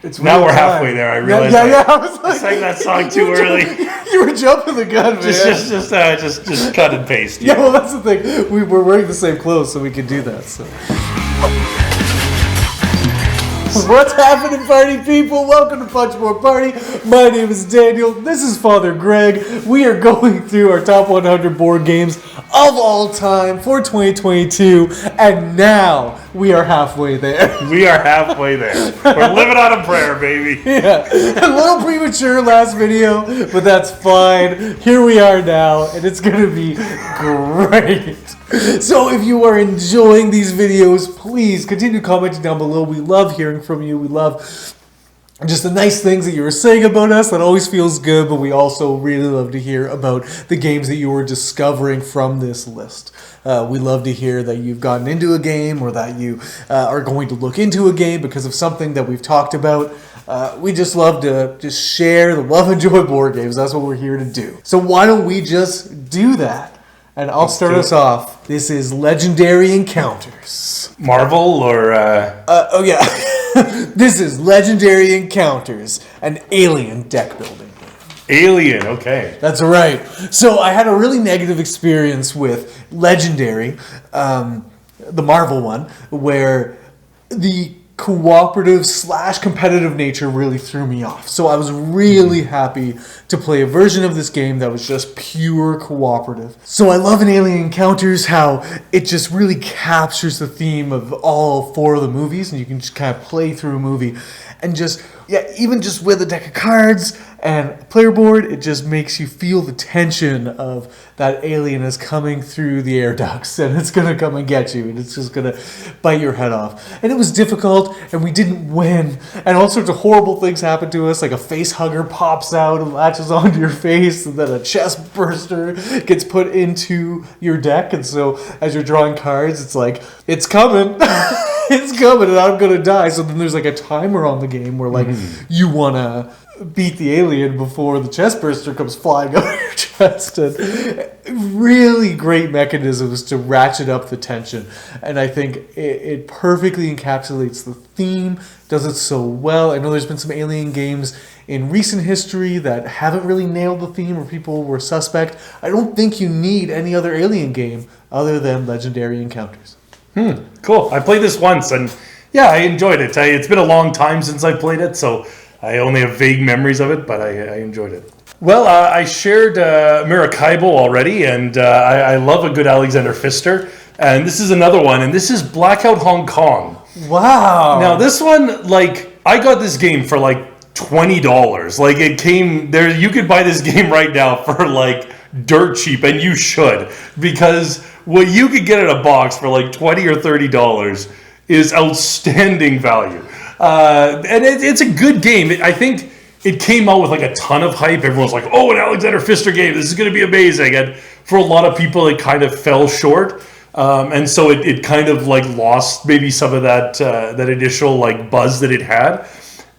Now we're halfway there. I realized I was like, I sang that song too early. You were jumping the gun, man. Just cut and paste. Yeah, well, that's the thing. We were wearing the same clothes, so we could do that. So. What's happening, party people? Welcome to Punch More Party. My name is Daniel. This is Father Greg. We are going through our top 100 board games of all time for 2022, and now we are halfway there. We are halfway there. We're living on a prayer, baby. Yeah, a little premature last video, but that's fine. Here we are now, and it's going to be great. So if you are enjoying these videos, please continue commenting down below. We love hearing from you. We love just the nice things that you were saying about us. That always feels good, but we also really love to hear about the games that you are discovering from this list. We love to hear that you've gotten into a game or that you are going to look into a game because of something that we've talked about. We just love to just share the love and joy of board games. That's what we're here to do. So why don't we just do that? And I'll start us off. This is Legendary Encounters. Marvel or... Oh, yeah. This is Legendary Encounters, an Alien deck building. Alien, okay. That's right. So I had a really negative experience with Legendary, the Marvel one, where the cooperative / competitive nature really threw me off. So I was really happy to play a version of this game that was just pure cooperative. So I love in Alien Encounters how it just really captures the theme of all 4 of the movies, and you can just kind of play through a movie and just, even just with a deck of cards and a player board, it just makes you feel the tension of that alien is coming through the air ducts and it's going to come and get you and it's just going to bite your head off. And it was difficult and we didn't win and all sorts of horrible things happened to us, like a face hugger pops out and latches onto your face and then a chest burster gets put into your deck, and so as you're drawing cards it's like, it's coming. It's coming and I'm going to die. So then there's like a timer on the game where like you want to beat the alien before the chest burster comes flying out of your chest. And really great mechanisms to ratchet up the tension. And I think it perfectly encapsulates the theme, does it so well. I know there's been some alien games in recent history that haven't really nailed the theme or people were suspect. I don't think you need any other alien game other than Legendary Encounters. Cool. I played this once and I enjoyed it. It's been a long time since I played it, so I only have vague memories of it, but I enjoyed it. Well, I shared Maracaibo already, and I love a good Alexander Pfister. And this is another one, and this is Blackout Hong Kong. Wow. Now, this one, I got this game for $20. It came there. You could buy this game right now for dirt cheap, and you should, because what you could get in a box for $20 or $30 is outstanding value. And it's a good game. I think it came out with a ton of hype. Everyone's like, oh, an Alexander Pfister game. This is going to be amazing. And for a lot of people, it kind of fell short. And so it kind of lost maybe some of that initial buzz that it had.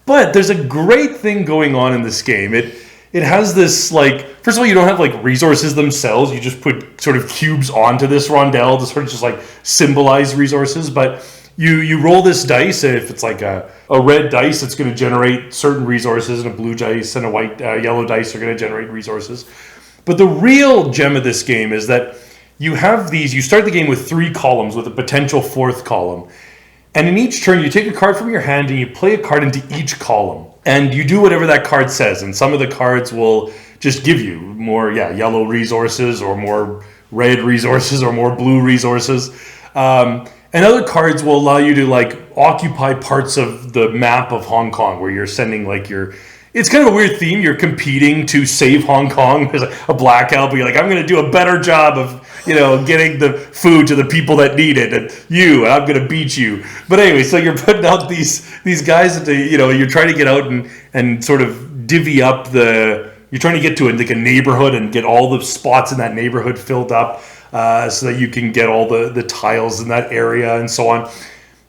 But there's a great thing going on in this game. It has this first of all, you don't have resources themselves. You just put sort of cubes onto this rondel to sort of just symbolize resources. But you roll this dice. If it's a red dice, it's going to generate certain resources, and a blue dice and a white yellow dice are going to generate resources. But the real gem of this game is that you have these. You start the game with 3 columns with a potential 4th column. And in each turn, you take a card from your hand and you play a card into each column. And you do whatever that card says. And some of the cards will just give you more yellow resources or more red resources or more blue resources. And other cards will allow you to occupy parts of the map of Hong Kong where you're sending it's kind of a weird theme. You're competing to save Hong Kong. There's a blackout, but you're I'm going to do a better job of getting the food to the people that need it, and I'm going to beat you. But anyway, so you're putting out these guys into, you're trying to get out and sort of divvy up you're trying to get to a neighborhood and get all the spots in that neighborhood filled up so that you can get all the tiles in that area and so on.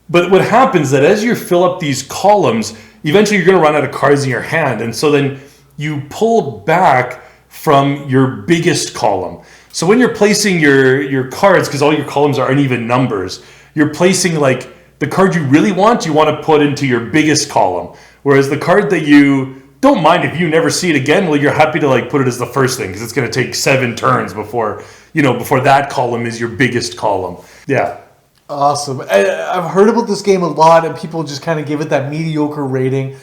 But what happens is that as you fill up these columns, eventually you're going to run out of cards in your hand. And so then you pull back from your biggest column. So when you're placing your cards, because all your columns are uneven numbers, you're placing the card you really want to put into your biggest column. Whereas the card that you don't mind if you never see it again, well, you're happy to like put it as the first thing because it's going to take 7 turns before that column is your biggest column. Yeah. Awesome. I've heard about this game a lot, and people just kind of give it that mediocre rating.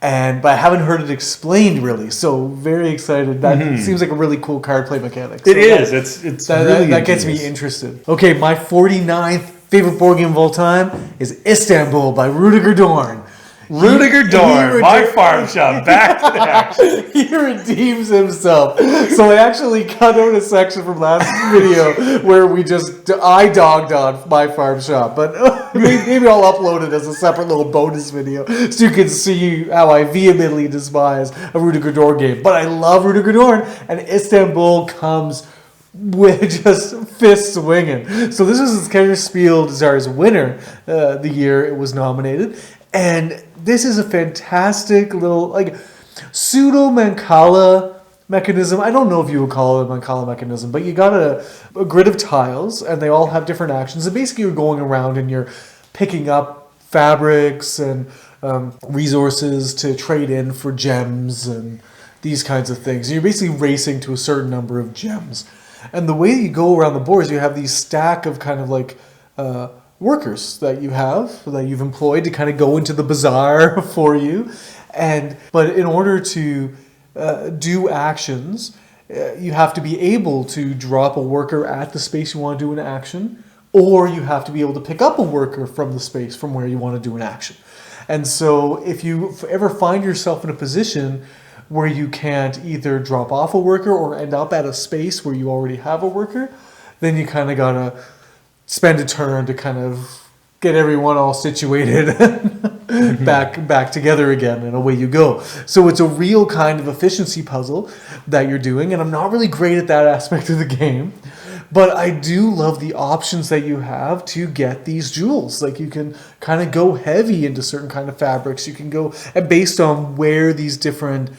But I haven't heard it explained really, so very excited. That seems like a really cool card play mechanic. So It is. It's really that gets me interested. Okay, my 49th favorite board game of all time is Istanbul by Rudiger Dorn. Rudiger Dorn, my farm shop, back to action. He redeems himself. So I actually cut out a section from last video where I dogged on my farm shop. But maybe I'll upload it as a separate little bonus video so you can see how I vehemently despise a Rudiger Dorn game. But I love Rudiger Dorn, and Istanbul comes with just fist swinging. So this is Kenner Spiel Desires winner the year it was nominated. And this is a fantastic little, like, pseudo-Mancala mechanism. I don't know if you would call it a Mancala mechanism, but you got a grid of tiles, and they all have different actions. And basically, you're going around and you're picking up fabrics and resources to trade in for gems and these kinds of things. And you're basically racing to a certain number of gems. And the way that you go around the board is you have these stack of kind of like workers that you've employed to kind of go into the bazaar for you, but in order to do actions, you have to be able to drop a worker at the space you want to do an action, or you have to be able to pick up a worker from the space from where you want to do an action. And so if you ever find yourself in a position where you can't either drop off a worker or end up at a space where you already have a worker, then you kind of gotta spend a turn to kind of get everyone all situated back together again, and away you go. So it's a real kind of efficiency puzzle that you're doing, and I'm not really great at that aspect of the game, but I do love the options that you have to get these jewels. Like, you can kind of go heavy into certain kind of fabrics. You can go, and based on where these different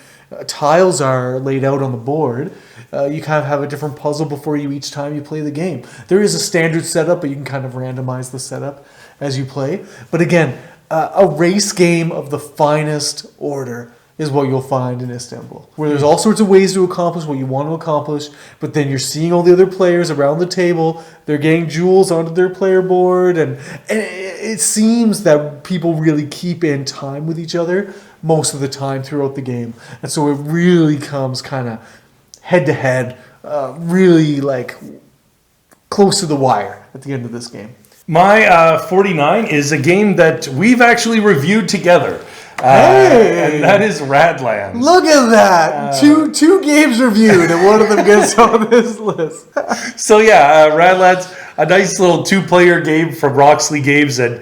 tiles are laid out on the board, you kind of have a different puzzle before you each time you play the game. There is a standard setup, but you can kind of randomize the setup as you play. But again, a race game of the finest order is what you'll find in Istanbul, where there's all sorts of ways to accomplish what you want to accomplish, but then you're seeing all the other players around the table, they're getting jewels onto their player board, and it seems that people really keep in time with each other most of the time throughout the game. And so it really comes kind of head-to-head, really like close to the wire at the end of this game. My 49 is a game that we've actually reviewed together. And that is Radland. Look at that! Two games reviewed, and one of them gets on this list. So yeah, Radland's a nice little 2-player game from Roxley Games, and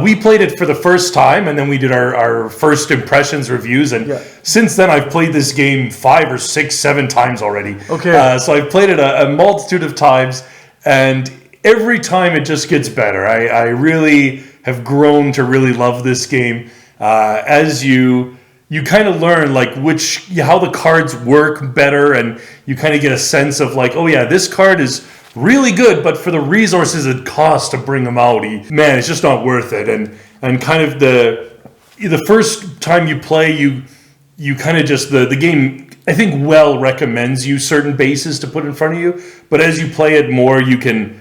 we played it for the first time, and then we did our first impressions reviews, and since then I've played this game 5 or 6, 7 times already. Okay. So I've played it a multitude of times, and every time it just gets better. I really have grown to really love this game. As you kind of learn like how the cards work better, and you kind of get a sense of like, oh yeah, this card is really good, but for the resources it costs to bring them out, man, it's just not worth it. And kind of the first time you play, you kind of just the game, I think, well recommends you certain bases to put in front of you, but as you play it more, you can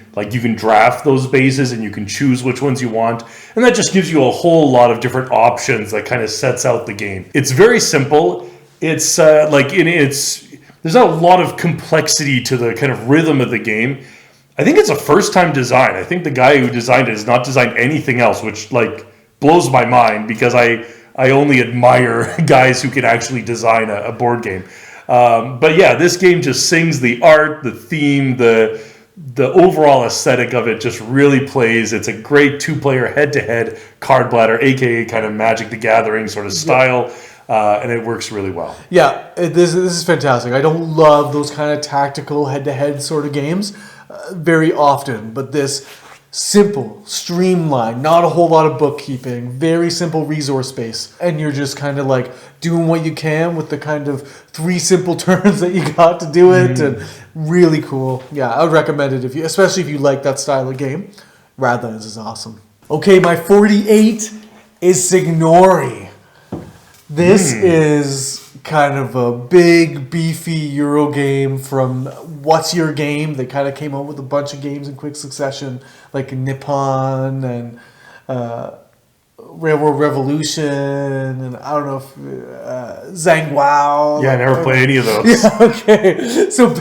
draft those bases and you can choose which ones you want. And that just gives you a whole lot of different options that kind of sets out the game. It's very simple. It's there's not a lot of complexity to the kind of rhythm of the game. I think it's a first-time design. I think the guy who designed it has not designed anything else, which like blows my mind because I only admire guys who can actually design a board game. But yeah, this game just sings the art, the theme, the overall aesthetic of it just really plays. It's a great 2-player head-to-head card bladder, aka kind of Magic the Gathering sort of style, and it works really well. Yeah, this is fantastic. I don't love those kind of tactical head-to-head sort of games very often, but this simple, streamlined, not a whole lot of bookkeeping, very simple resource base, and you're just kind of like doing what you can with the kind of 3 simple turns that you got to do it, and really cool. Yeah, I would recommend it especially if you like that style of game. Radlands is awesome. Okay, my 48 is Signori. This is kind of a big, beefy Euro game from What's Your Game? They kind of came out with a bunch of games in quick succession, like Nippon and Railroad Revolution, and I don't know if Zhangguo. Yeah, I never played any of those. Yeah, okay. So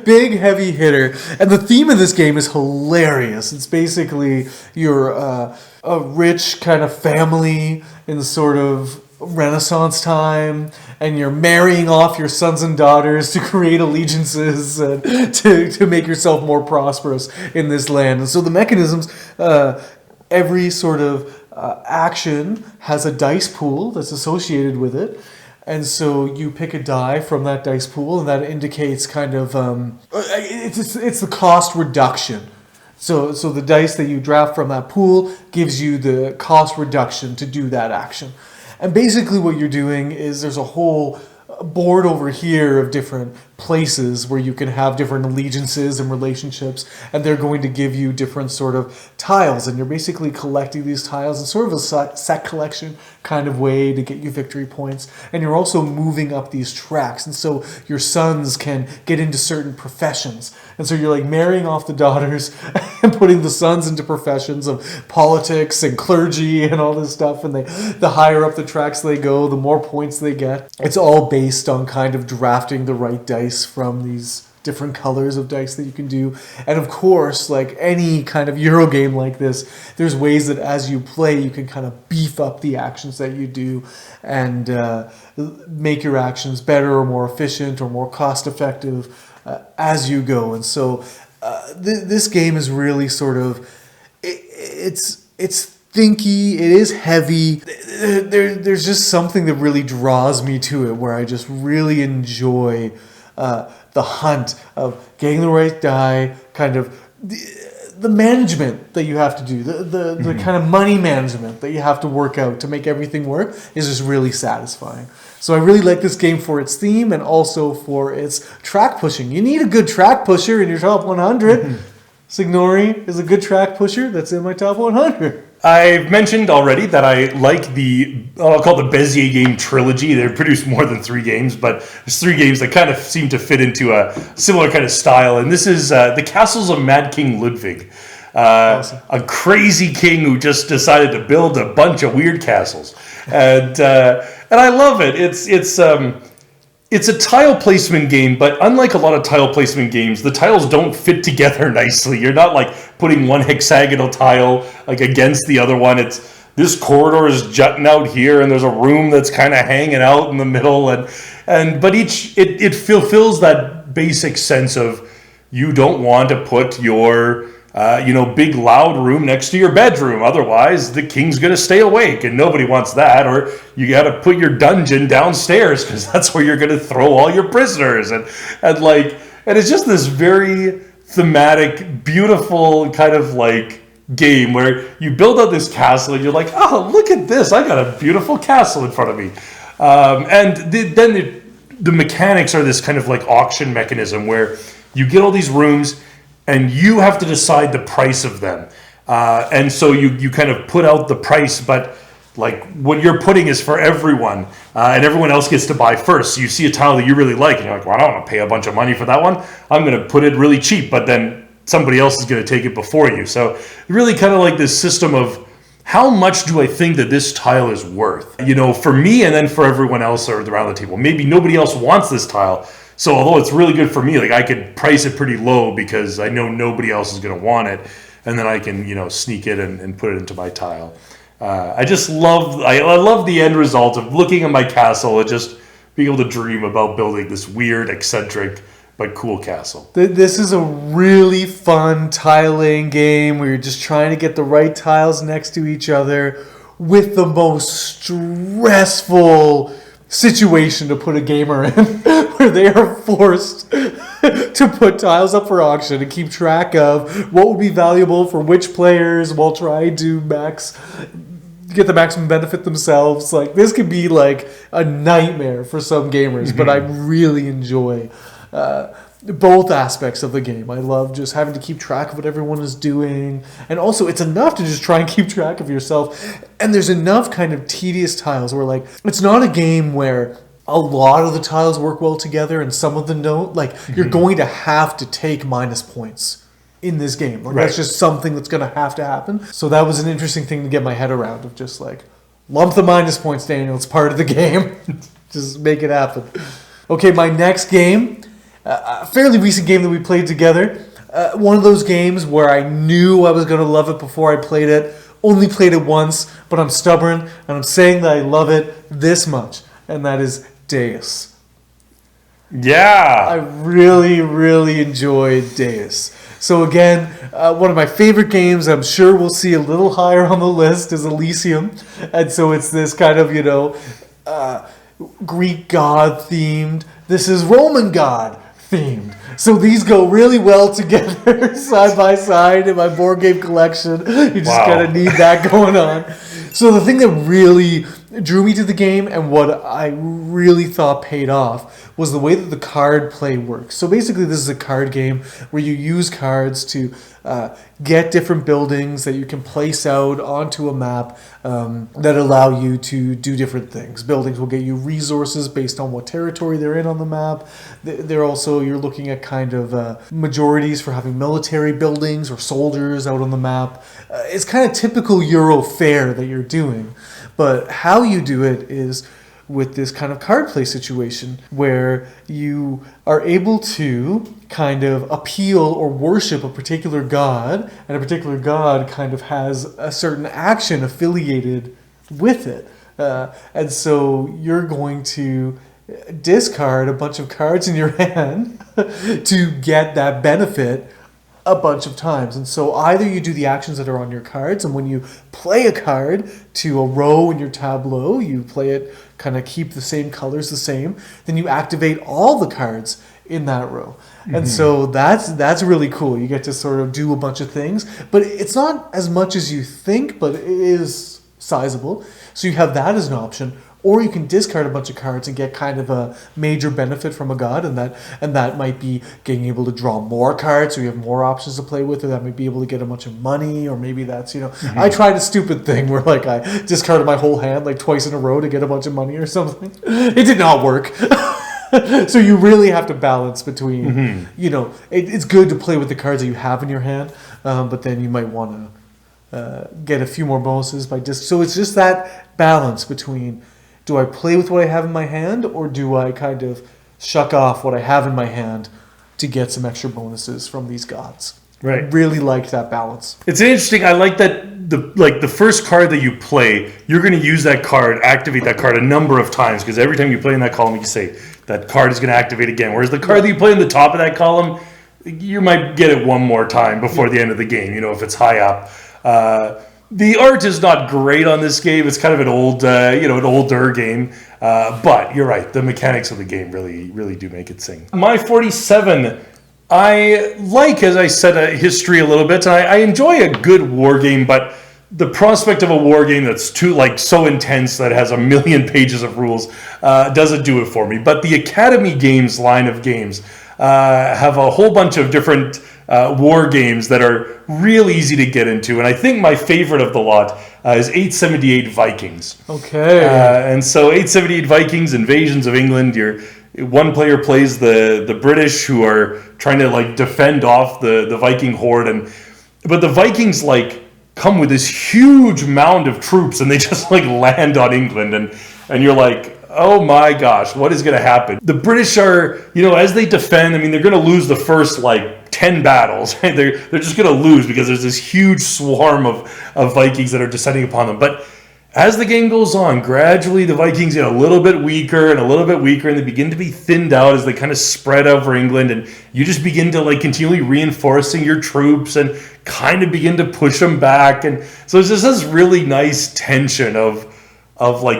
big, heavy hitter. And the theme of this game is hilarious. It's basically you're a rich kind of family in sort of Renaissance time, and you're marrying off your sons and daughters to create allegiances and to make yourself more prosperous in this land. And so the mechanisms, every sort of action has a dice pool that's associated with it. And so you pick a die from that dice pool, and that indicates kind of it's the cost reduction. So the dice that you draft from that pool gives you the cost reduction to do that action. And basically what you're doing is there's a whole board over here of different places where you can have different allegiances and relationships, and they're going to give you different sort of tiles, and you're basically collecting these tiles in sort of a set collection kind of way to get you victory points. And you're also moving up these tracks, and so your sons can get into certain professions, and so you're like marrying off the daughters and putting the sons into professions of politics and clergy and all this stuff, and the higher up the tracks they go, the more points they get. It's all based on kind of drafting the right dice from these different colors of dice that you can do. And of course, like any kind of Euro game like this, there's ways that as you play, you can kind of beef up the actions that you do and make your actions better or more efficient or more cost effective as you go. And so this game is really sort of, it's thinky, it is heavy. There's just something that really draws me to it, where I just really enjoy the hunt of getting the right die, kind of the management that you have to do, the kind of money management that you have to work out to make everything work is just really satisfying. So I really like this game for its theme and also for its track pushing. You need a good track pusher in your top 100. Signori is a good track pusher that's in my top 100. I've mentioned already that I like I'll call it the Bezier game trilogy. They've produced more than 3 games, but there's 3 games that kind of seem to fit into a similar kind of style. And this is The Castles of Mad King Ludwig. Awesome. A crazy king who just decided to build a bunch of weird castles. And I love it. It's a tile placement game, but unlike a lot of tile placement games, the tiles don't fit together nicely. You're not like putting one hexagonal tile like against the other one. It's this corridor is jutting out here, and there's a room that's kind of hanging out in the middle, but it fulfills that basic sense of you don't want to put your big loud room next to your bedroom. Otherwise, the king's going to stay awake, and nobody wants that. Or you got to put your dungeon downstairs because that's where you're going to throw all your prisoners. And it's just this very thematic, beautiful kind of like game where you build out this castle and you're like, oh, look at this. I got a beautiful castle in front of me. Then the mechanics are this kind of like auction mechanism where you get all these rooms and you have to decide the price of them. And so you kind of put out the price, but like what you're putting is for everyone, and everyone else gets to buy first. So you see a tile that you really like, and you're like, well, I don't want to pay a bunch of money for that one. I'm going to put it really cheap, but then somebody else is going to take it before you. So really kind of like this system of how much do I think that this tile is worth? For me and then for everyone else around the table. Maybe nobody else wants this tile. So although it's really good for me, like I could price it pretty low because I know nobody else is going to want it, and then I can sneak it and put it into my tile. I love the end result of looking at my castle and just being able to dream about building this weird, eccentric, but cool castle. This is a really fun tile-laying game where you're just trying to get the right tiles next to each other with the most stressful situation to put a gamer in, where they are forced to put tiles up for auction and keep track of what would be valuable for which players while trying to get the maximum benefit themselves. Like, this could be like a nightmare for some gamers, but I really enjoy both aspects of the game. I love just having to keep track of what everyone is doing. And also, it's enough to just try and keep track of yourself. And there's enough kind of tedious tiles where, like, it's not a game where a lot of the tiles work well together and some of them don't. Like, you're going to have to take minus points in this game. Like, that's just something that's going to happen. So that was an interesting thing to get my head around, of just like, lump the minus points, Daniel. It's part of the game. Just make it happen. Okay, my next game, a fairly recent game that we played together. One of those games where I knew I was going to love it before I played it. Only played it once, but I'm stubborn, and I'm saying that I love it this much. And that is Deus. Yeah. I really, really enjoyed Deus. So again, one of my favorite games, I'm sure we'll see a little higher on the list, is Elysium. And so it's this kind of, Greek god themed. This is Roman god themed. So these go really well together side by side in my board game collection. You just kind of need that going on. So the thing that really drew me to the game and what I really thought paid off was the way that the card play works. So basically this is a card game where you use cards to get different buildings that you can place out onto a map that allow you to do different things. Buildings will get you resources based on what territory they're in on the map. They're also, you're looking at kind of majorities for having military buildings or soldiers out on the map. It's kind of typical Euro fare that you're doing. But how you do it is with this kind of card play situation where you are able to kind of appeal or worship a particular god, and a particular god kind of has a certain action affiliated with it. And so you're going to discard a bunch of cards in your hand to get that benefit a bunch of times. And so either you do the actions that are on your cards, and when you play a card to a row in your tableau, you play it, kind of keep the same colors the same, then you activate all the cards in that row. And so that's really cool. You get to sort of do a bunch of things, but it's not as much as you think, but it is sizable. So you have that as an option. Or you can discard a bunch of cards and get kind of a major benefit from a god, and that might be getting able to draw more cards, so you have more options to play with, or that might be able to get a bunch of money, or maybe that's, I tried a stupid thing where like I discarded my whole hand like twice in a row to get a bunch of money or something. It did not work. So you really have to balance between, it's good to play with the cards that you have in your hand, but then you might want to get a few more bonuses by so it's just that balance between, do I play with what I have in my hand, or do I kind of shuck off what I have in my hand to get some extra bonuses from these gods? Right. I really liked that balance. It's interesting. I like that the first card that you play, you're going to use that card, activate that card a number of times, because every time you play in that column, you say that card is going to activate again. Whereas the card that you play in the top of that column, you might get it one more time before the end of the game, if it's high up. The art is not great on this game. It's kind of an old, an older game. But you're right. The mechanics of the game really, really do make it sing. My 47, I like, as I said, history a little bit. And I enjoy a good war game, but the prospect of a war game that's so intense that has a million pages of rules doesn't do it for me. But the Academy Games line of games have a whole bunch of different war games that are real easy to get into, and I think my favorite of the lot is 878 Vikings. Okay. And so 878 Vikings, Invasions of England. One player plays the British, who are trying to defend off the Viking horde, but the Vikings come with this huge mound of troops, and they just land on England, and you're like, oh my gosh, what is going to happen? The British are, as they defend, they're going to lose the first 10 battles. Right? They're just going to lose because there's this huge swarm of Vikings that are descending upon them. But as the game goes on, gradually the Vikings get a little bit weaker and a little bit weaker, and they begin to be thinned out as they kind of spread over England, and you just begin to continually reinforcing your troops and kind of begin to push them back. And so it's just this really nice tension of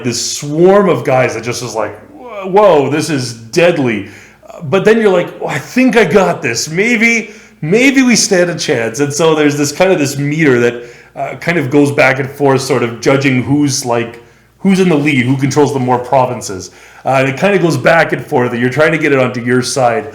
this swarm of guys that just is whoa, this is deadly. But then you're like, I think I got this. Maybe we stand a chance. And so there's this meter that kind of goes back and forth, sort of judging who's in the lead, who controls the more provinces. And it kind of goes back and forth. You're trying to get it onto your side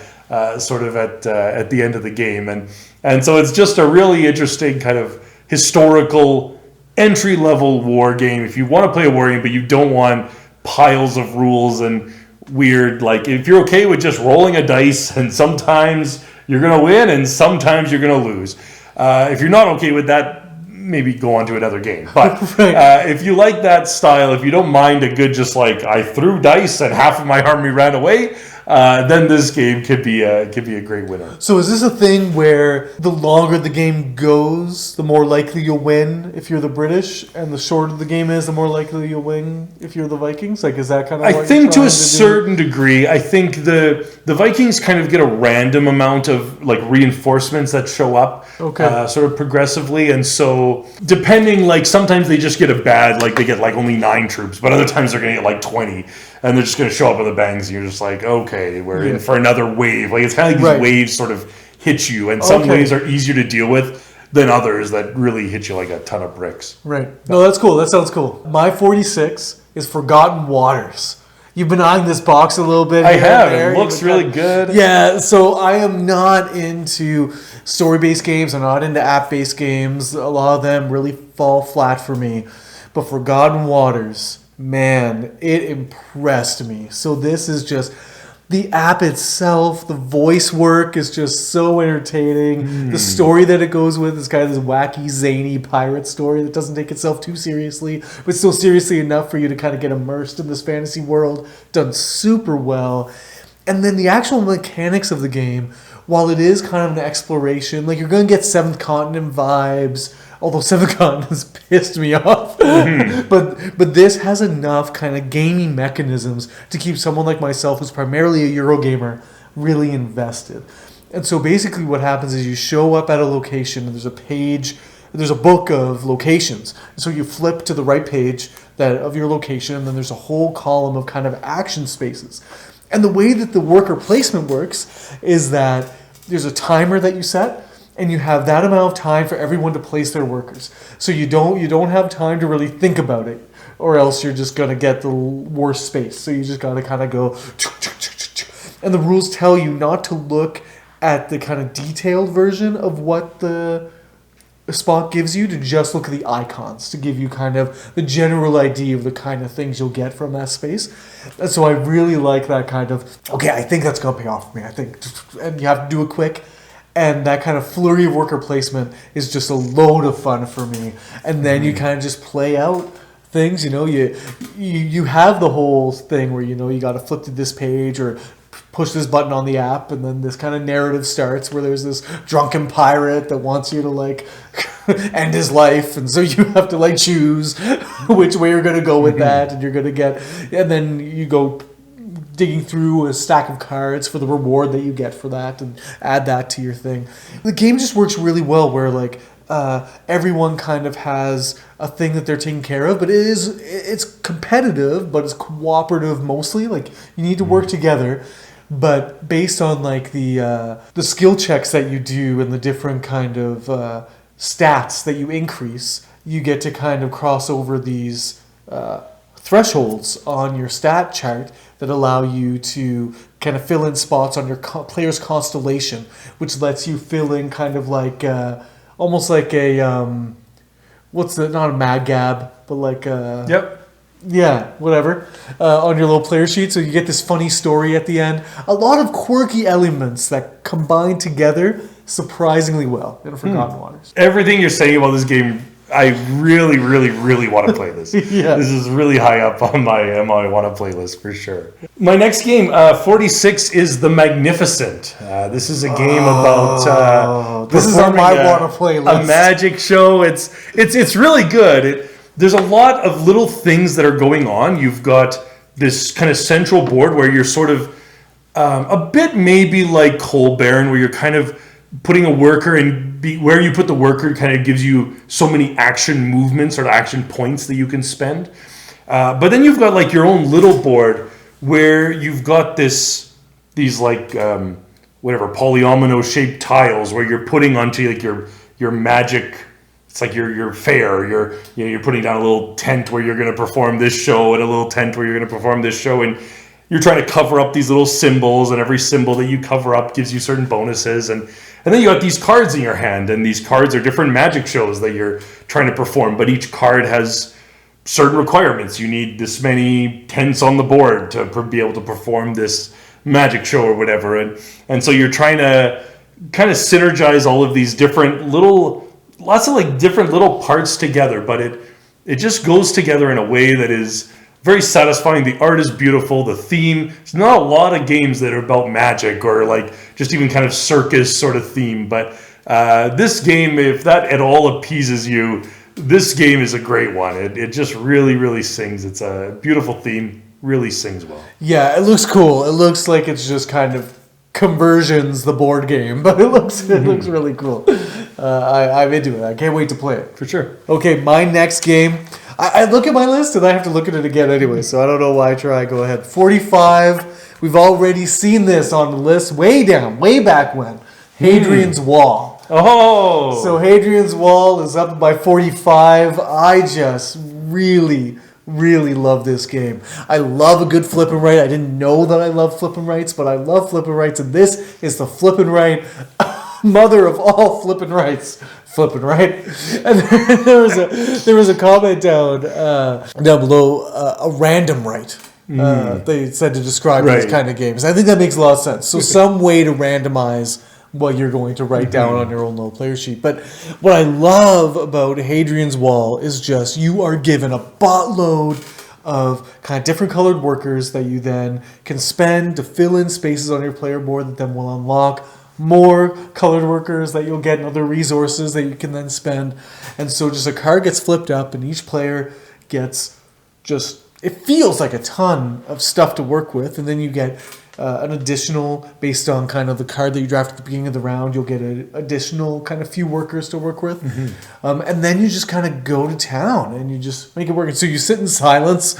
sort of at the end of the game, and so it's just a really interesting kind of historical entry-level war game. If you want to play a war game, but you don't want piles of rules and weird, like if you're okay with just rolling a dice and sometimes you're going to win and sometimes you're going to lose. If you're not okay with that, maybe go on to another game. But if you like that style, if you don't mind a good just like I threw dice and half of my army ran away, then this game could be a great winner. So is this a thing where the longer the game goes, the more likely you'll win if you're the British, and the shorter the game is, the more likely you'll win if you're the Vikings? Like, is that kind of? I think to a certain degree, I think the Vikings kind of get a random amount of like reinforcements that show up, sort of progressively, and so depending, like sometimes they just get a bad, like they get like only 9 troops, but other times they're going to get like 20. And they're just going to show up with the bangs, and you're just like, okay, we're in for another wave. Like, it's kind of like these waves sort of hit you, and some waves are easier to deal with than others that really hit you like a ton of bricks. Right. No, that's cool. That sounds cool. My 46 is Forgotten Waters. You've been eyeing this box a little bit. I have. It looks really good. Yeah, so I am not into story-based games. I'm not into app-based games. A lot of them really fall flat for me. But Forgotten Waters... man, it impressed me. So this is just the app itself. The voice work is just so entertaining. The story that it goes with is kind of this wacky, zany pirate story that doesn't take itself too seriously, but still seriously enough for you to kind of get immersed in this fantasy world. Done super well. And then the actual mechanics of the game, while it is kind of an exploration, like you're going to get Seventh Continent vibes, although Seventh Continent has pissed me off. But this has enough kind of gaming mechanisms to keep someone like myself, who's primarily a Eurogamer, really invested. And so basically what happens is you show up at a location, and there's a page, there's a book of locations. So you flip to the right page of your location, and then there's a whole column of kind of action spaces. And the way that the worker placement works is that there's a timer that you set, and you have that amount of time for everyone to place their workers. So you don't have time to really think about it, or else you're just going to get the worst space. So you just got to kind of go... And the rules tell you not to look at the kind of detailed version of what the spot gives you, to just look at the icons to give you kind of the general idea of the kind of things you'll get from that space. And so I really like that kind of, okay, I think that's going to pay off for me. I think, and you have to do it quick. And that kind of flurry of worker placement is just a load of fun for me. And then you kind of just play out things, you have the whole thing where, you got to flip to this page or push this button on the app, and then this kind of narrative starts where there's this drunken pirate that wants you to like end his life, and so you have to like choose which way you're going to go with that, and you're going to get, and then you go digging through a stack of cards for the reward that you get for that, and add that to your thing. The game just works really well where like everyone kind of has a thing that they're taking care of, but it's competitive, but it's cooperative mostly. Like you need to work together. But based on like the skill checks that you do and the different kind of stats that you increase, you get to kind of cross over these thresholds on your stat chart that allow you to kind of fill in spots on your player's constellation, which lets you fill in kind of like almost like a not a mad gab, but like yeah, whatever, on your little player sheet. So you get this funny story at the end. A lot of quirky elements that combine together surprisingly well in Forgotten Waters. Everything you're saying about this game, I really, really, really want to play this. Yeah. This is really high up on my want to play list for sure. My next game, 46, is The Magnificent. This is a game about this is on my want to play list. A magic show. It's really good. There's a lot of little things that are going on. You've got this kind of central board where you're sort of a bit maybe like Coal Baron, where you're kind of putting a worker, and where you put the worker kind of gives you so many action movements or action points that you can spend. But then you've got like your own little board where you've got these like polyomino shaped tiles where you're putting onto like your magic. It's like your fair. You're putting down a little tent where you're going to perform this show, and a little tent where you're going to perform this show, and you're trying to cover up these little symbols, and every symbol that you cover up gives you certain bonuses, and then you got these cards in your hand, and these cards are different magic shows that you're trying to perform, but each card has certain requirements. You need this many tents on the board to be able to perform this magic show or whatever, and so you're trying to kind of synergize all of these different lots of like different little parts together, but it just goes together in a way that is very satisfying. The art is beautiful. The theme, there's not a lot of games that are about magic or like just even kind of circus sort of theme, but this game, if that at all appeases you, this game is a great one. It just really, really sings. It's a beautiful theme, really sings well. Yeah, it looks cool. It looks like it's just kind of conversions the board game, but it looks really cool. I'm into it. I can't wait to play it. For sure. Okay, my next game. I look at my list and I have to look at it again anyway, so I don't know why I try. Go ahead. 45. We've already seen this on the list way back when. Hadrian's Wall. Oh! So Hadrian's Wall is up by 45. I just really love this game. I love a good flip and right. I didn't know that I love flip and rights, but I love flip and rights, and this is the flip and right mother of all flip and rights. Flipping right, and there was a comment down below, a random right. They said to describe these kind of games. I think that makes a lot of sense. So some way to randomize what you're going to write down on your own little player sheet. But what I love about Hadrian's Wall is just you are given a buttload of kind of different colored workers that you then can spend to fill in spaces on your player board that then will unlock more colored workers that you'll get and other resources that you can then spend. And so just a card gets flipped up and each player gets just, it feels like a ton of stuff to work with. And then you get an additional, based on kind of the card that you draft at the beginning of the round, you'll get an additional kind of few workers to work with. And then you just kind of go to town and you just make it work. And so you sit in silence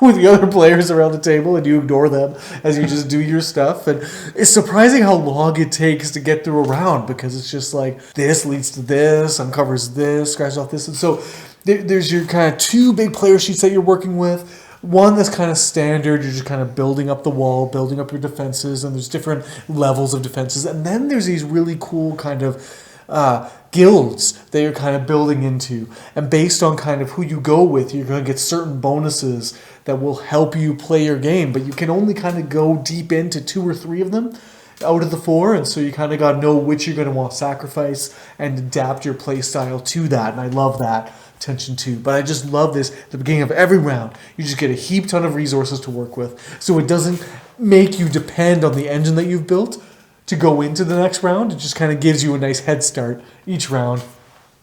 with the other players around the table and you ignore them as you just do your stuff. And it's surprising how long it takes to get through a round, because it's just like this leads to this, uncovers this, scratches off this. And so there's your kind of two big player sheets that you're working with. One that's kind of standard, you're just kind of building up the wall, building up your defenses, and there's different levels of defenses. And then there's these really cool kind of guilds that you're kind of building into. And based on kind of who you go with, you're going to get certain bonuses that will help you play your game. But you can only kind of go deep into 2 or 3 of them out of the 4. And so you kind of got to know which you're going to want to sacrifice and adapt your play style to that. And I love that attention to. But I just love this. At the beginning of every round, you just get a heap ton of resources to work with. So it doesn't make you depend on the engine that you've built to go into the next round. It just kind of gives you a nice head start each round.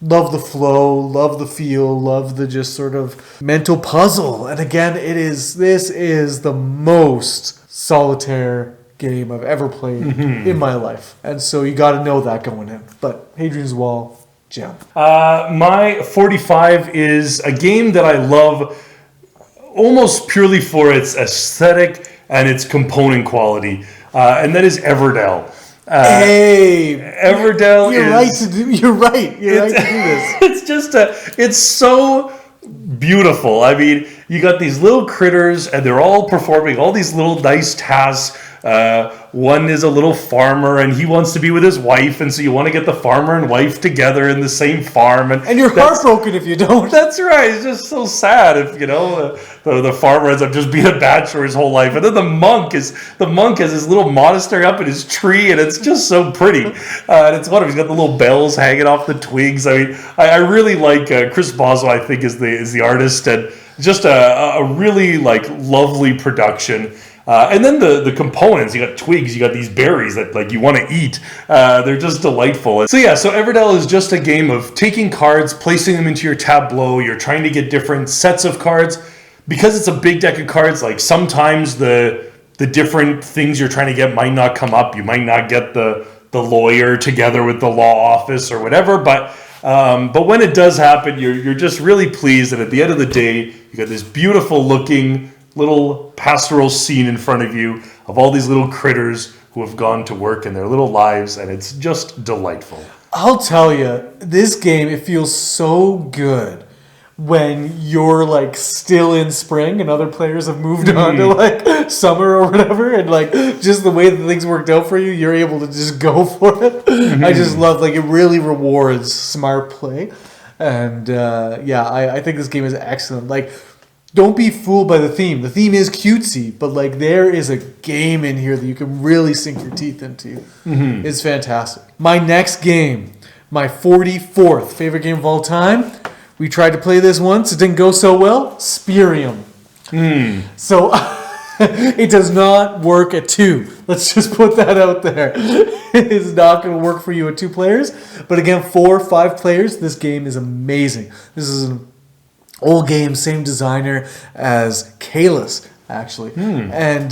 Love the flow, love the feel, love the just sort of mental puzzle. And again, this is the most solitaire game I've ever played in my life. And so you got to know that going in. But Hadrian's Wall, gem. My 45 is a game that I love almost purely for its aesthetic and its component quality, and that is Everdell. Hey, Everdell you're right to do this. It's so beautiful. I mean, you got these little critters, and they're all performing all these little nice tasks. One is a little farmer, and he wants to be with his wife, and so you want to get the farmer and wife together in the same farm. And you're heartbroken if you don't. That's right. It's just so sad if, the farmer ends up just being a bachelor his whole life. And then the monk has his little monastery up in his tree, and it's just so pretty. And it's wonderful. He's got the little bells hanging off the twigs. I mean, I really like Chris Boswell, I think, is the artist, and just a really lovely production. And then the components, you got twigs, you got these berries that you want to eat. They're just delightful. So Everdell is just a game of taking cards, placing them into your tableau. You're trying to get different sets of cards. Because it's a big deck of cards, sometimes the different things you're trying to get might not come up. You might not get the lawyer together with the law office or whatever. But when it does happen, you're just really pleased. And at the end of the day, you got this beautiful looking little pastoral scene in front of you of all these little critters who have gone to work in their little lives, and it's just delightful. I'll tell you, this game, it feels so good when you're like still in spring and other players have moved on to like summer or whatever, and like just the way that things worked out for you, you're able to just go for it. I just love, like, it really rewards smart play. And I think this game is excellent. Like, don't be fooled by the theme. The theme is cutesy, but like there is a game in here that you can really sink your teeth into. It's fantastic. My next game, my 44th favorite game of all time. We tried to play this once. It didn't go so well. Spyrium. So it does not work at 2. Let's just put that out there. It is not going to work for you at 2 players. But again, 4 or 5 players, this game is amazing. This is an old game, same designer as Kalis, actually. And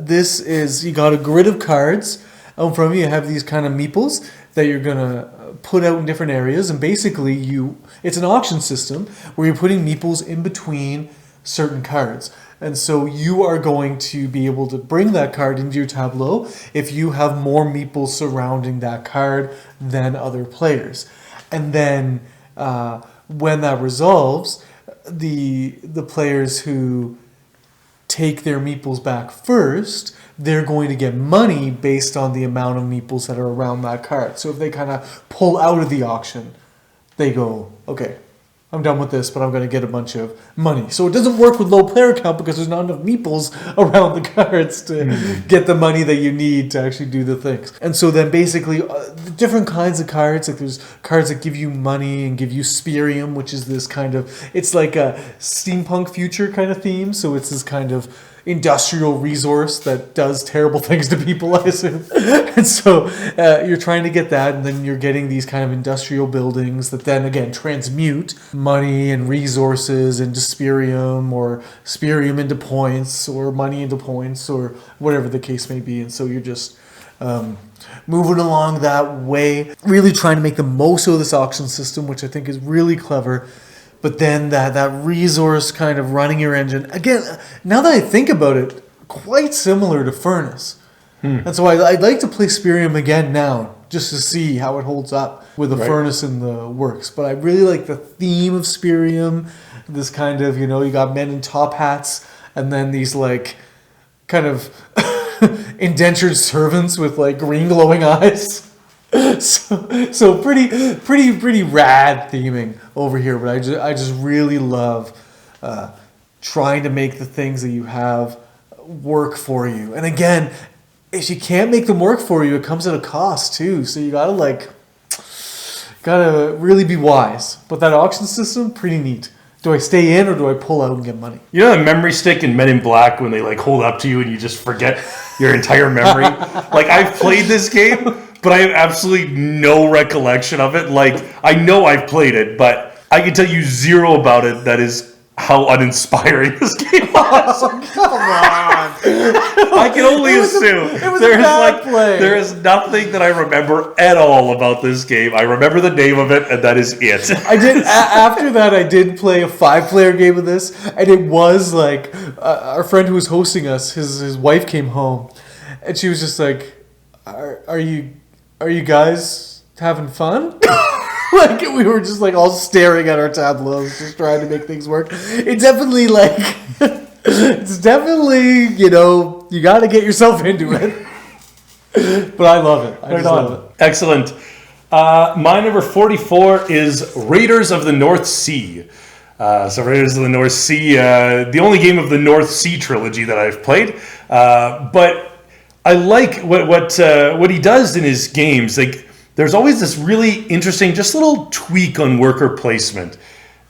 this is, you got a grid of cards. Out in front of you, you have these kind of meeples that you're going to put out in different areas. And basically, it's an auction system where you're putting meeples in between certain cards. And so you are going to be able to bring that card into your tableau if you have more meeples surrounding that card than other players. And then when that resolves, the players who take their meeples back first, they're going to get money based on the amount of meeples that are around that card. So if they kind of pull out of the auction, they go, okay, I'm done with this, but I'm going to get a bunch of money. So it doesn't work with low player count because there's not enough meeples around the cards to get the money that you need to actually do the things. And so then basically different kinds of cards, like there's cards that give you money and give you Spyrium, which is this kind of, it's like a steampunk future kind of theme. So it's this kind of industrial resource that does terrible things to people, I assume. And so you're trying to get that, and then you're getting these kind of industrial buildings that then again transmute money and resources into Spyrium, or Spyrium into points, or money into points, or whatever the case may be. And so you're just moving along that way, really trying to make the most of this auction system, which I think is really clever. But then that resource kind of running your engine. Again, now that I think about it, quite similar to Furnace. And so I'd like to play Spyrium again now, just to see how it holds up with a Furnace in the works. But I really like the theme of Spyrium. This kind of, you got men in top hats, and then these like kind of indentured servants with like green glowing eyes. So pretty rad theming over here, but I just really love trying to make the things that you have work for you. And again, if you can't make them work for you, it comes at a cost too. So you gotta really be wise. But that auction system, pretty neat. Do I stay in or do I pull out and get money? You know the memory stick in Men in Black when they like hold up to you and you just forget your entire memory? Like, I've played this game, but I have absolutely no recollection of it. Like, I know I've played it, but I can tell you zero about it. That is how uninspiring this game was. Oh, come on. I can only assume. There is nothing that I remember at all about this game. I remember the name of it, and that is it. After that, I did play a 5-player game of this, and it was like our friend who was hosting us, his wife came home, and she was just like, "Are you guys having fun?" Like, we were just like all staring at our tableaus, just trying to make things work. It's definitely you got to get yourself into it. But I love it. I just love it. Excellent. My number 44 is Raiders of the North Sea. So Raiders of the North Sea, the only game of the North Sea trilogy that I've played. But I like what he does in his games. Like, there's always this really interesting, just little tweak on worker placement.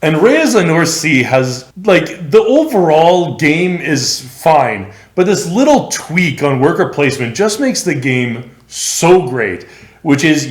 And Raiders of the North Sea has, like, the overall game is fine, but this little tweak on worker placement just makes the game so great, which is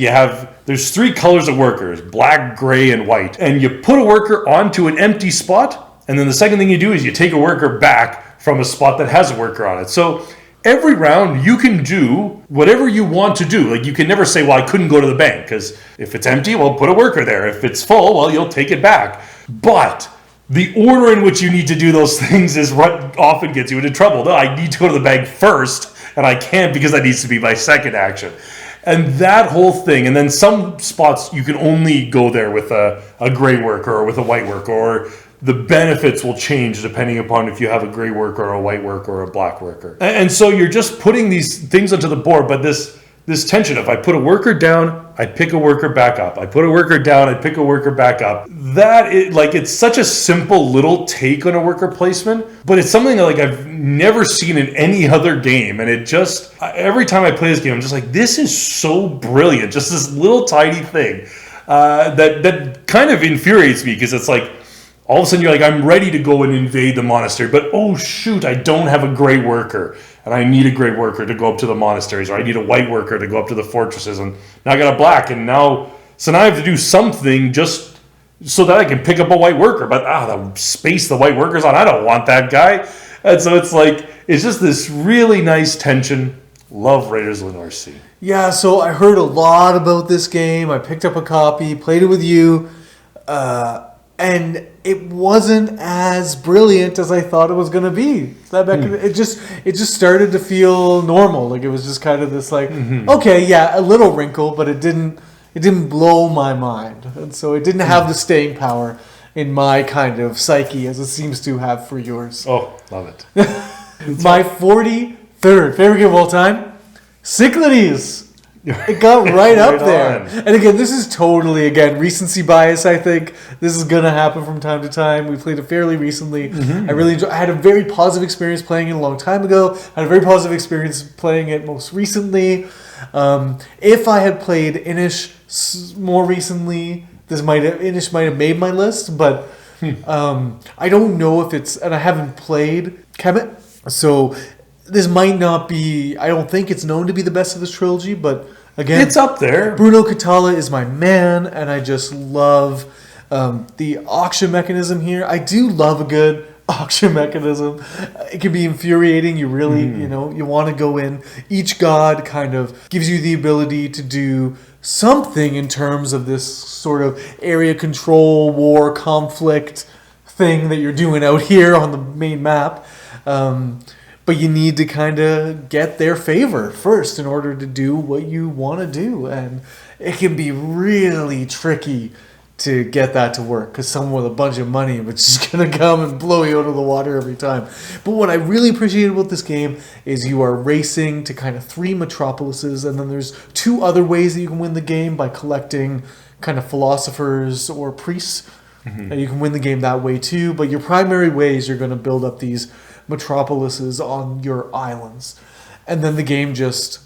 there's 3 colors of workers, black, gray, and white. And you put a worker onto an empty spot, and then the second thing you do is you take a worker back from a spot that has a worker on it. So every round, you can do whatever you want to do. Like, you can never say, well, I couldn't go to the bank, because if it's empty, well, put a worker there. If it's full, well, you'll take it back. But the order in which you need to do those things is what often gets you into trouble. No, I need to go to the bank first, and I can't because that needs to be my second action. And that whole thing, and then some spots you can only go there with a gray worker or with a white worker, or the benefits will change depending upon if you have a gray worker or a white worker or a black worker. And so you're just putting these things onto the board, but this tension of I put a worker down, I pick a worker back up. I put a worker down, I pick a worker back up. It's such a simple little take on a worker placement, but it's something that I've never seen in any other game. And it just, every time I play this game, I'm just like, this is so brilliant. Just this little tiny thing that kind of infuriates me, because it's like, all of a sudden you're like, I'm ready to go and invade the monastery, but oh shoot, I don't have a gray worker, and I need a gray worker to go up to the monasteries, or I need a white worker to go up to the fortresses, and now I got a black, and now I have to do something just so that I can pick up a white worker, but the space the white worker's on, I don't want that guy. And so it's just this really nice tension. Love Raiders of the North Sea. Yeah, so I heard a lot about this game. I picked up a copy, played it with you, and it wasn't as brilliant as I thought it was going to be. It just started to feel normal. It was just kind of this okay, yeah, a little wrinkle, but it didn't blow my mind. And so it didn't have the staying power in my kind of psyche as it seems to have for yours. Oh, love it. My 43rd favorite game of all time, Cyclades. It got right up there. And again, this is totally, recency bias, I think. This is going to happen from time to time. We played it fairly recently. Mm-hmm. I had a very positive experience playing it a long time ago. I had a very positive experience playing it most recently. If I had played Inish more recently, Inish might have made my list, but I don't know if it's, and I haven't played Kemet, so this might not be, I don't think it's known to be the best of this trilogy, but again, it's up there. Bruno Catala is my man, and I just love the auction mechanism here. I do love a good auction mechanism. It can be infuriating. You really, you want to go in. Each god kind of gives you the ability to do something in terms of this sort of area control, war, conflict thing that you're doing out here on the main map. But you need to kind of get their favor first in order to do what you want to do. And it can be really tricky to get that to work, because someone with a bunch of money is just going to come and blow you out of the water every time. But what I really appreciate about this game is you are racing to kind of 3 metropolises, and then there's 2 other ways that you can win the game by collecting kind of philosophers or priests. Mm-hmm. And you can win the game that way too, but your primary way is you're going to build up these metropolises on your islands, and then the game just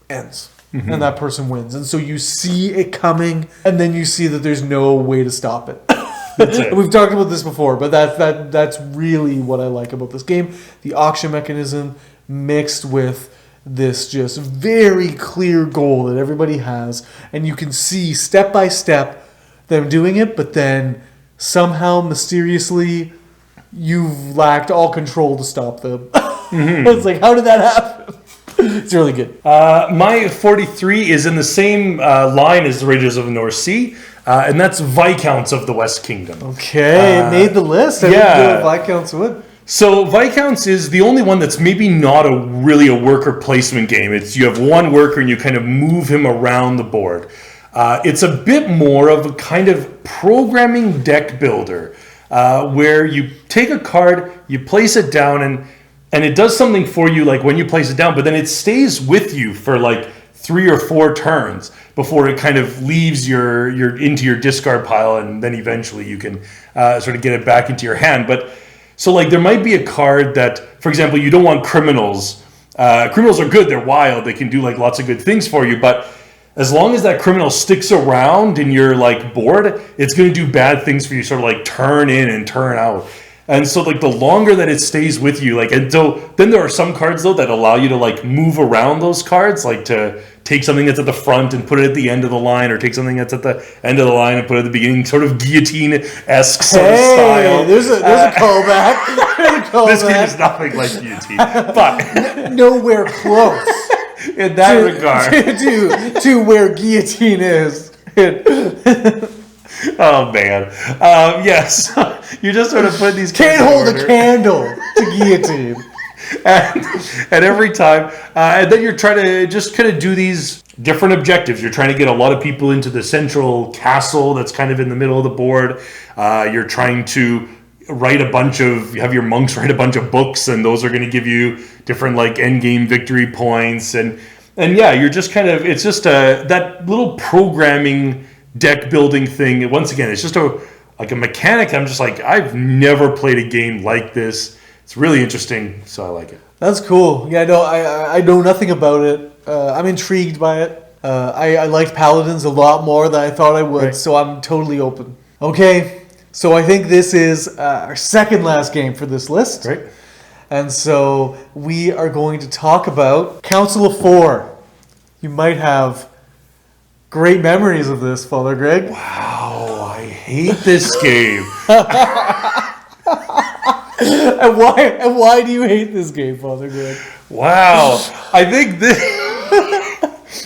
ends. Mm-hmm. And that person wins. And so you see it coming, and then you see that there's no way to stop it. That's it. We've talked about this before, but that's really what I like about this game. The auction mechanism mixed with this just very clear goal that everybody has, and you can see step by step them doing it, but then somehow mysteriously you've lacked all control to stop them. Mm-hmm. It's like, how did that happen? It's really good. My 43 is in the same line as the Raiders of the North Sea, and that's Viscounts of the West Kingdom. Okay, it made the list. I didn't know what Viscounts would. So Viscounts is the only one that's maybe not really a worker placement game. It's you have one worker and you kind of move him around the board. It's a bit more of a kind of programming deck builder, where you take a card, you place it down, and it does something for you like when you place it down, but then it stays with you for like 3 or 4 turns before it kind of leaves your into your discard pile, and then eventually you can sort of get it back into your hand. But so like there might be a card that, for example, you don't want criminals. Criminals are good, they're wild, they can do like lots of good things for you, but as long as that criminal sticks around in your like board, it's going to do bad things for you, sort of like turn in and turn out. And so like the longer that it stays with you, like, and so then there are some cards though that allow you to like move around those cards, like to take something that's at the front and put it at the end of the line, or take something that's at the end of the line and put it at the beginning, sort of guillotine-esque sort of style. There's a callback. This game is nothing like guillotine, but nowhere close in that regard to where guillotine is. Oh man, yes. You just sort of put these. Can't hold a candle to guillotine. And every time, and then you're trying to just kind of do these different objectives. You're trying to get a lot of people into the central castle that's kind of in the middle of the board. You're trying to have your monks write a bunch of books, and those are going to give you different like end game victory points. And yeah, you're just kind of, it's just that little programming deck building thing. Once again, it's just a mechanic. I'm just like, I've never played a game like this. It's really interesting, so I like it. That's cool. Yeah, no, I know nothing about it. I'm intrigued by it. I liked Paladins a lot more than I thought I would, so I'm totally open. Okay, so I think this is our second last game for this list. Right. And so we are going to talk about Council of Four. You might have great memories of this, Father Greg. Wow, I hate this game. And why do you hate this game, Father Greg? Wow. I think this,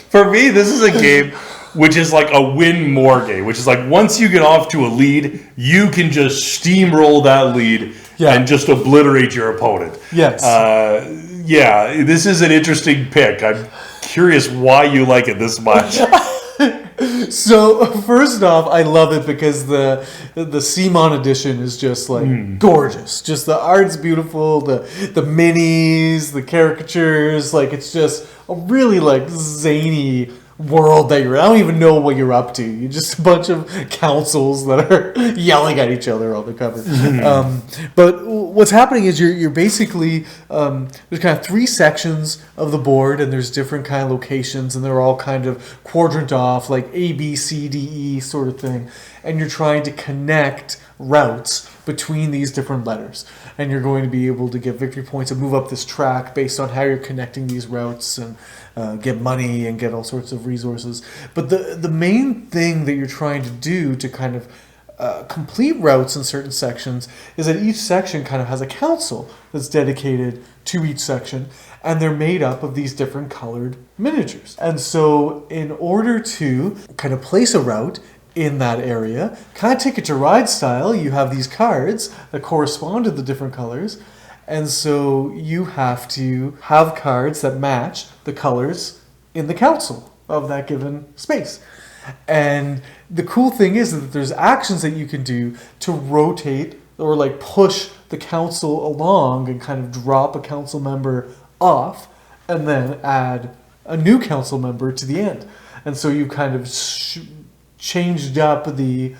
for me, this is a game which is like a win more game, which is like once you get off to a lead, you can just steamroll that lead and just obliterate your opponent. Yes. Yeah, this is an interesting pick. I'm curious why you like it this much. So first off, I love it because the Simon edition is just like gorgeous. Just the art's beautiful, the minis, the caricatures, like it's just a really like zany world that you're in. I don't even know what you're up to. You're just a bunch of councils that are yelling at each other on the cover. But what's happening is you're basically there's kind of three sections of the board, and there's different kind of locations, and they're all kind of quadrant off, like A, B, C, D, E sort of thing. And you're trying to connect routes between these different letters, and you're going to be able to get victory points and move up this track based on how you're connecting these routes, and get money and get all sorts of resources. But the main thing that you're trying to do to kind of complete routes in certain sections is that each section kind of has a council that's dedicated to each section, and they're made up of these different colored miniatures. And so in order to kind of place a route in that area, kind of Ticket to Ride style, you have these cards that correspond to the different colors. And so you have to have cards that match the colors in the council of that given space. And the cool thing is that there's actions that you can do to rotate or like push the council along and kind of drop a council member off and then add a new council member to the end. And so you kind of changed up the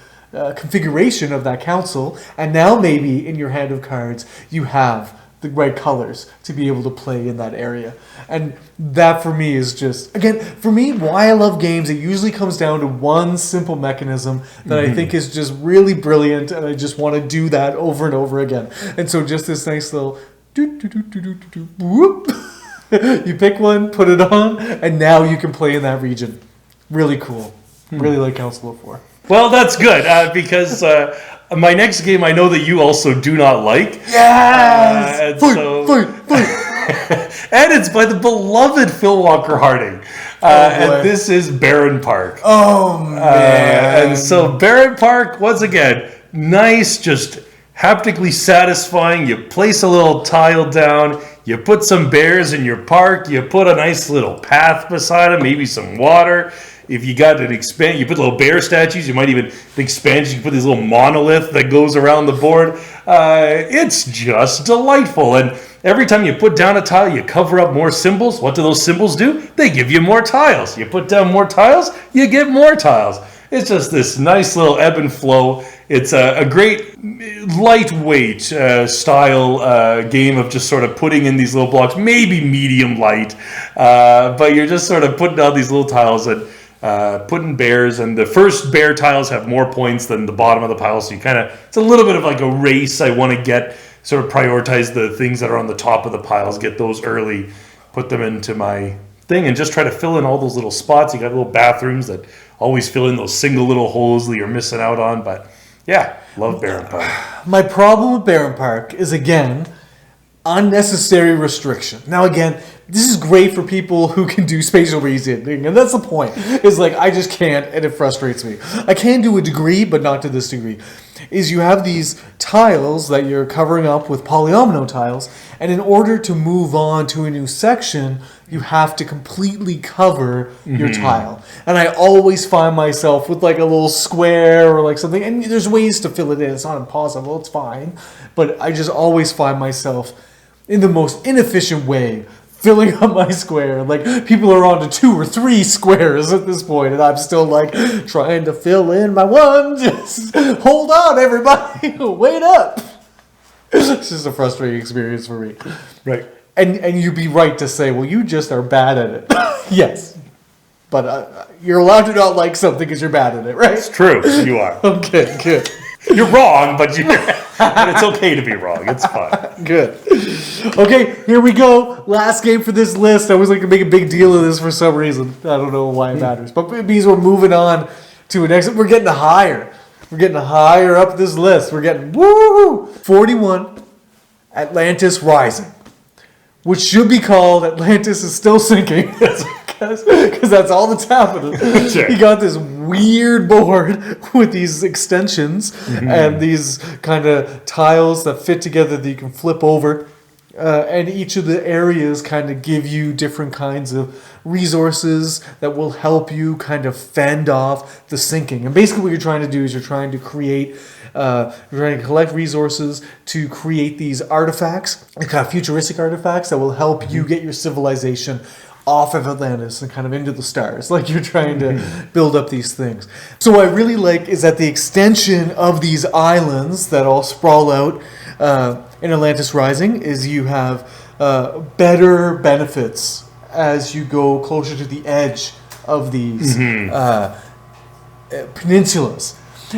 configuration of that council, and now maybe in your hand of cards you have the right colors to be able to play in that area. And that for me is just, again, for me, why I love games, it usually comes down to one simple mechanism that I think is just really brilliant, and I just want to do that over and over again. And so just this nice little whoop. You pick one, put it on, and now you can play in that region. Really cool. Really like Council of Four. Well, that's good, because my next game I know that you also do not like. Yes! And it's by the beloved Phil Walker Harding. And this is Barron Park. Oh, man. And so Barron Park, once again, nice, just haptically satisfying. You place a little tile down, you put some bears in your park, you put a nice little path beside them, maybe some water. If you got an you put little bear statues. You might even expand. You can put this little monolith that goes around the board. It's just delightful. And every time you put down a tile, you cover up more symbols. What do those symbols do? They give you more tiles. You put down more tiles, you get more tiles. It's just this nice little ebb and flow. It's a great lightweight style game of just sort of putting in these little blocks, maybe medium light, but you're just sort of putting down these little tiles and putting bears, and the first bear tiles have more points than the bottom of the pile, so you kind of, it's a little bit of like a race. I want to get, sort of prioritize the things that are on the top of the piles, get those early, put them into my thing, and just try to fill in all those little spots. You got little bathrooms that always fill in those single little holes that you're missing out on, but yeah, love Barron Park. My problem with Barron Park is, again, unnecessary restriction. Now, again, this is great for people who can do spatial reasoning, and that's the point. Is like I just can't, and it frustrates me. I can do a degree, but not to this degree. Is you have these tiles that you're covering up with polyomino tiles, and in order to move on to a new section, you have to completely cover your tile. And I always find myself with like a little square or like something, and there's ways to fill it in. It's not impossible, it's fine. But I just always find myself in the most inefficient way filling up my square. Like people are on to 2 or 3 squares at this point, and I'm still like trying to fill in my one. Just hold on, everybody. Wait up. It's just a frustrating experience for me. Right. And you'd be right to say, well, you just are bad at it. Yes. But you're allowed to not like something because you're bad at it, right? It's true. You are. Okay, good. You're wrong, but it's okay to be wrong. It's fine. Good. Okay, here we go. Last game for this list. I always like to make a big deal of this for some reason. I don't know why it matters. But it means we're moving on to an exit. We're getting higher. We're getting higher up this list. We're getting, woo! 41, Atlantis Rising. Which should be called Atlantis is Still Sinking. Because that's all that's happening. Sure. You got this weird board with these extensions and these kind of tiles that fit together that you can flip over. And each of the areas kind of give you different kinds of resources that will help you kind of fend off the sinking. And basically what you're trying to do is you're trying to create, you're trying to collect resources to create these artifacts, kind of futuristic artifacts that will help you get your civilization off of Atlantis and kind of into the stars. Like you're trying to build up these things. So what I really like is that the extension of these islands that all sprawl out in Atlantis Rising is you have better benefits as you go closer to the edge of these peninsulas.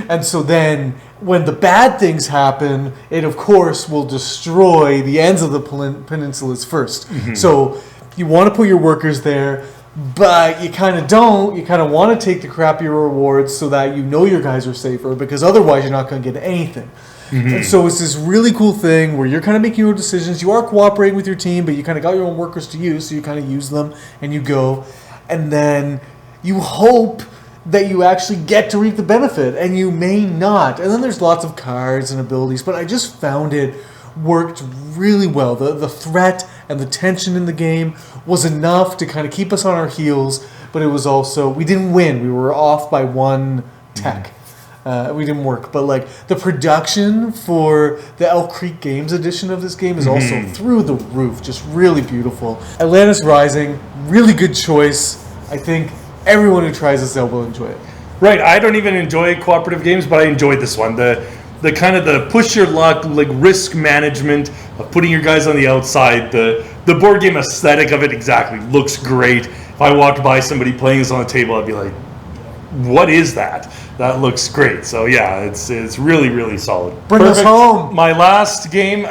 And so then when the bad things happen, it of course will destroy the ends of the peninsulas first. So you want to put your workers there, but you kind of don't. You kind of want to take the crappier rewards so that you know your guys are safer, because otherwise you're not going to get anything. And so it's this really cool thing where you're kind of making your own decisions. You are cooperating with your team, but you kind of got your own workers to use, so you kind of use them and you go. And then you hope that you actually get to reap the benefit, and you may not. And then there's lots of cards and abilities, but I just found it worked really well. The threat and the tension in the game was enough to kind of keep us on our heels, but it was also, we didn't win. We were off by 1 tech. We didn't work, but like the production for the Elk Creek Games edition of this game is also through the roof, just really beautiful. Atlantis Rising, really good choice. I think everyone who tries this out will enjoy it. Right, I don't even enjoy cooperative games, but I enjoyed this one. The kind of the push your luck, like risk management of putting your guys on the outside, the board game aesthetic of it exactly looks great. If I walked by somebody playing this on the table, I'd be like, what is that? That looks great. So yeah, it's really, really solid. Bring us home. My last game,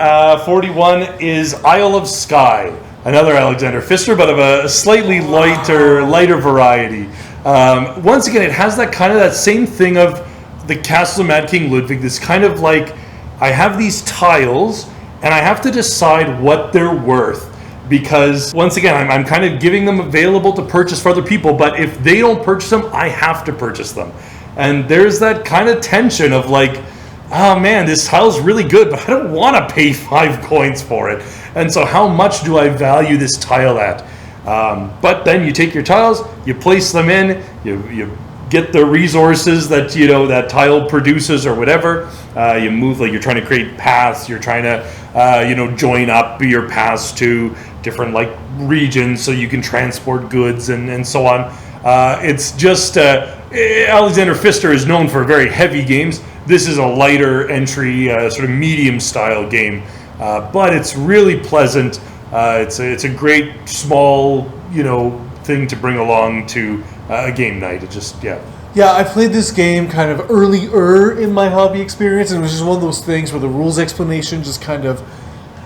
41, is Isle of Skye. Another Alexander Pfister, but of a slightly lighter variety. Once again, it has that same thing of the Castle of Mad King Ludwig. This kind of like, I have these tiles, and I have to decide what they're worth. Because once again, I'm kind of giving them available to purchase for other people, but if they don't purchase them, I have to purchase them. And there's that kind of tension of like, oh man, this tile's really good, but I don't want to pay 5 coins for it. And so how much do I value this tile at? But then you take your tiles, you place them in, you get the resources that that tile produces or whatever. You move, like you're trying to create paths, you're trying to join up your paths to different like regions so you can transport goods and so on. It's just Alexander Pfister is known for very heavy games. This is a lighter entry, sort of medium style game, but it's really pleasant. It's a great small thing to bring along to a game night. It just Yeah, I played this game kind of earlier in my hobby experience, and it was just one of those things where the rules explanation just kind of,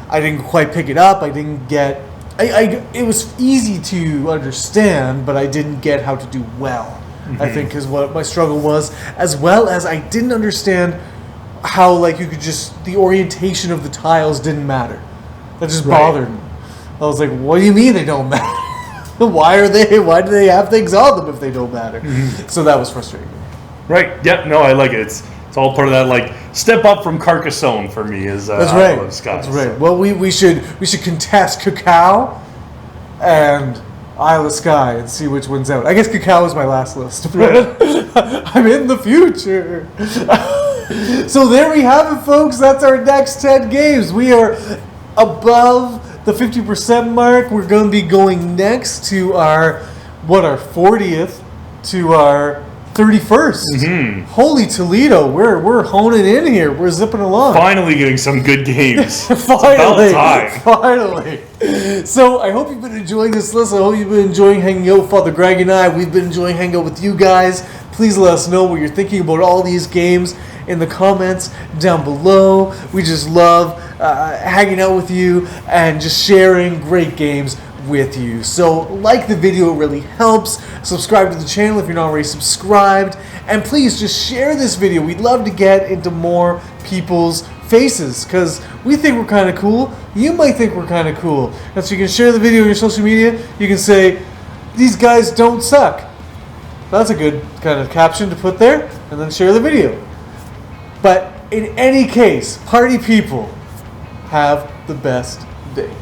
I didn't quite pick it up. I didn't get, it was easy to understand, but I didn't get how to do well, I think is what my struggle was, as well as I didn't understand how like you could just, the orientation of the tiles didn't matter. That just bothered me. I was like, what do you mean they don't matter? Why do they have things on them if they don't matter? So that was frustrating. Right. Yeah. No, I like it. It's all part of that like step up from Carcassonne for me is That's Isle right. of Skye. That's right. So. Well, we should contest Cacao and Isle of Skye and see which one's out. I guess Cacao is my last list. But I'm in the future. So there we have it, folks. That's our next 10 games. We are above the 50% mark. We're going to be going next to our 40th to our 31st. Mm-hmm. Holy Toledo, we're honing in here. We're zipping along. Finally getting some good games. Finally. So I hope you've been enjoying this list. I hope you've been enjoying hanging out with Father Greg and I. We've been enjoying hanging out with you guys. Please let us know what you're thinking about all these games in the comments down below. We just love hanging out with you and just sharing great games with you. So like the video, it really helps. Subscribe to the channel if you're not already subscribed, and please just share this video. We'd love to get into more people's faces because we think we're kind of cool. You might think we're kind of cool, and so you can share the video on your social media. You can say these guys don't suck. That's a good kind of caption to put there, and then share the video. But in any case, party people, have the best day.